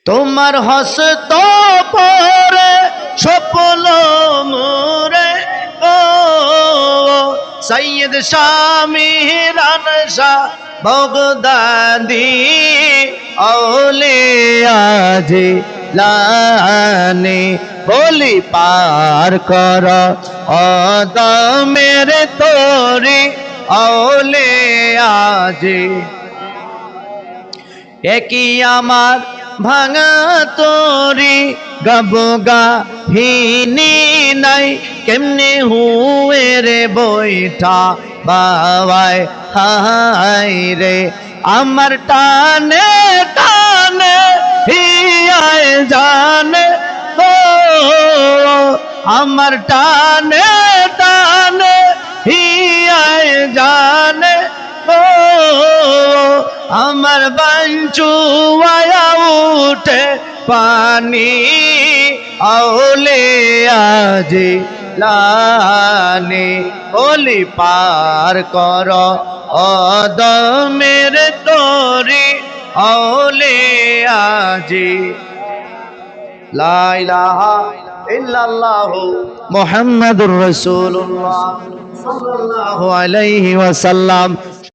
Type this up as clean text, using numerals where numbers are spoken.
তোমার হস্ত পরে সফল মোরে ও সৈয়দ শামিরান শাহ বগদাদি আউলিয়া জিলানী বলি পার কর অদমের তোরি আউলিয়া জি একই আমার ভাঙা তোরি গাবগা হিনি নাই কেমনে হুয়ে রে বইটা বাবাই হাই রে আমার টানে টানে হিয়ায় জানে গো আমার টানে টানে হিয়ায় জানে গো আমার বাঞ্চু আয়া উঠে পানি আউলে আজি লানি বলি পার কর অদমের তোরি আউলে আজি লা ইলাহা ইল্লাল্লাহু মুহাম্মাদুর রাসূলুল্লাহ সাল্লাল্লাহু আলাইহি ওয়াসাল্লাম।